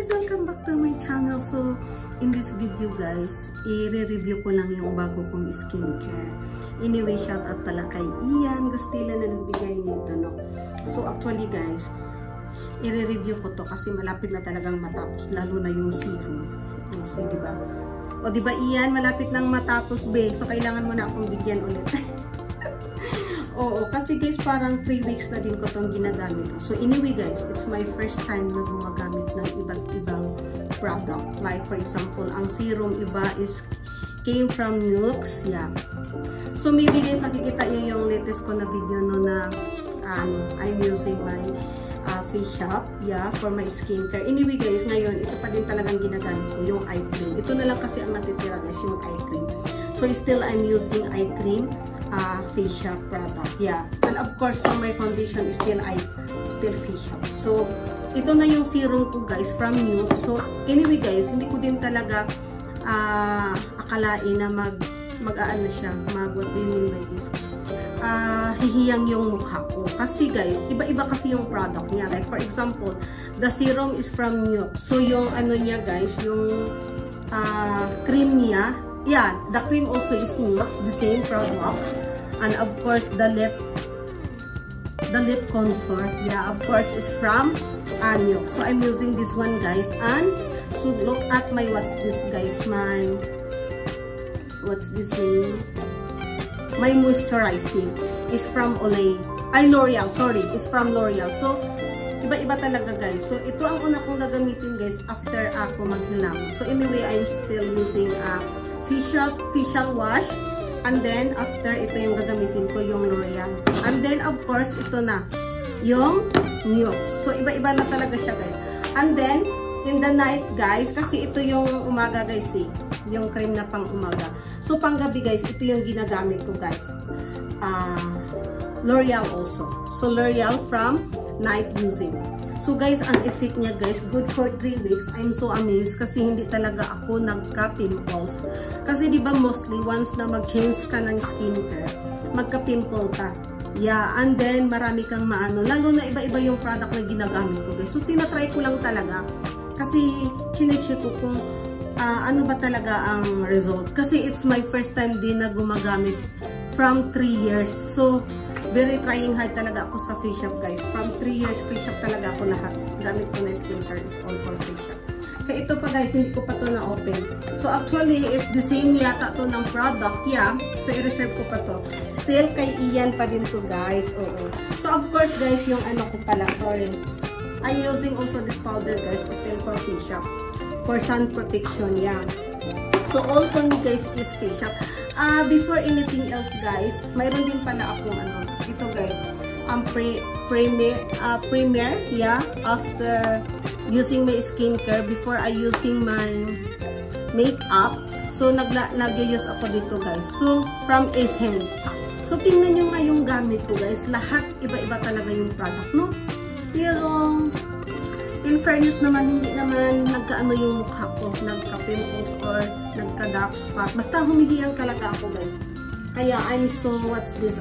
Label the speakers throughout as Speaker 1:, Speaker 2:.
Speaker 1: guys! Welcome back to my channel. So, in this video guys, i-review ko lang yung bago kong skincare. Anyway, shout out pala kay Ian Gastila na nagbigay nito, no? So, actually guys, i-review ko to kasi malapit na talagang matapos, lalo na yung serum. So, diba? O diba Ian, malapit nang matapos be. So, kailangan mo na akong bigyan ulit. Oo, kasi guys, parang 3 weeks na din ko itong ginagamit. So anyway guys, it's my first time na gumagamit ng iba't ibang product. Like for example, ang serum iba is came from Nux. Yeah. So maybe guys, nakikita nyo yung latest ko na video no na I'm using my face shop, yeah, for my skincare. Anyway guys, ngayon, ito pa din talagang ginagamit ko, yung eye cream. Ito na lang kasi ang natitira guys, yung eye cream. So still I'm using eye cream. Face shop product, yeah, and of course for my foundation is still face shop. So ito na yung serum ko guys from Nux. So anyway guys, hindi ko din talaga akalain na mag-aano siya, what do you mean by this, hihiyang yung mukha ko kasi guys, iba-iba kasi yung product niya. Like for example, the serum is from Nux. So yung ano niya guys, yung cream niya, yeah, the cream also is Nux, the same product. And of course, the lip contour, yeah, of course, is from Nux. So I'm using this one, guys. And so look at my, what's this, guys? What's this name? My moisturizing is from L'Oreal. Sorry, is from L'Oreal. So iba-iba talaga, guys. So ito ang una kong gagamitin, guys, after ako maghilamos. So anyway, I'm still using facial wash. And then, after, ito yung gagamitin ko, yung L'Oreal. And then, of course, ito na, yung Nux. So, iba-iba na talaga siya, guys. And then, in the night, guys, kasi ito yung umaga, guys, eh. Yung cream na pang umaga. So, pang gabi, guys, ito yung ginagamit ko, guys. L'Oreal also. So, L'Oreal from night using. So guys, ang effect niya guys, good for 3 weeks. I'm so amazed kasi hindi talaga ako nagka-pimples. Kasi di ba mostly once na mag-change ka ng skincare, magka-pimple ka. Yeah, and then marami kang maano. Lalo na iba-iba yung product na ginagamit ko guys. So tinatry ko lang talaga. Kasi chinecheck ko kung ano ba talaga ang result. Kasi it's my first time din na gumagamit from 3 years. So very trying hard talaga ako sa face shop guys. From 3 years face shop talaga ako lahat. Gamit ko na skincare is all for face shop. So ito pa guys, hindi ko pa to na-open. So actually is the same yata to ng product. Yeah. So i-reserve ko pa to. Still kay Ian pa din to guys. Oo. So of course guys, yung ano ko pala, sorry. I'm using also this powder guys, still for face shop. For sun protection, yeah. So all for me guys is face shop. Before anything else guys, mayroon din pala akong ano, ito guys, primer, yeah, after using my skincare, before I using my makeup. So nag-use ako dito guys. So from Essence. So tingnan nyo nga yung gamit ko guys, lahat iba-iba talaga yung product, no? Pero in fairness naman, hindi naman nagkaano yung mukha ko, nagka-pimples or nagka-dark spot. Basta humihiyang talaga ako guys. Kaya I'm so,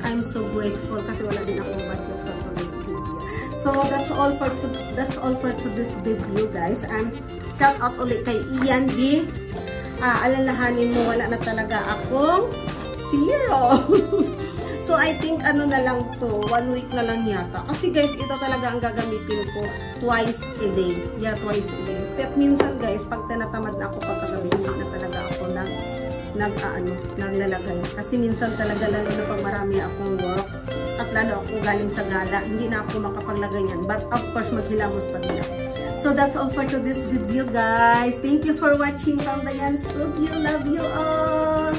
Speaker 1: I'm so grateful kasi wala din akong budget for this video. So that's all for this video guys. And shout out ulit kay Ian B. Alalahanin mo, wala na talaga akong serum. So, I think, ano na lang to, 1 week na lang yata. Kasi guys, ito talaga ang gagamitin ko twice a day. Yeah, twice a day. Pero minsan guys, pag tinatamad na ako pagkagabi, hindi na talaga ako naglalagay. Kasi minsan talaga, lalo na pag marami akong work, at lalo ako galing sa gala, hindi na ako makapaglagay yan. But of course, maghilamos pa din ako. So, that's all for this video guys. Thank you for watching from Dayan Studio. Love you all!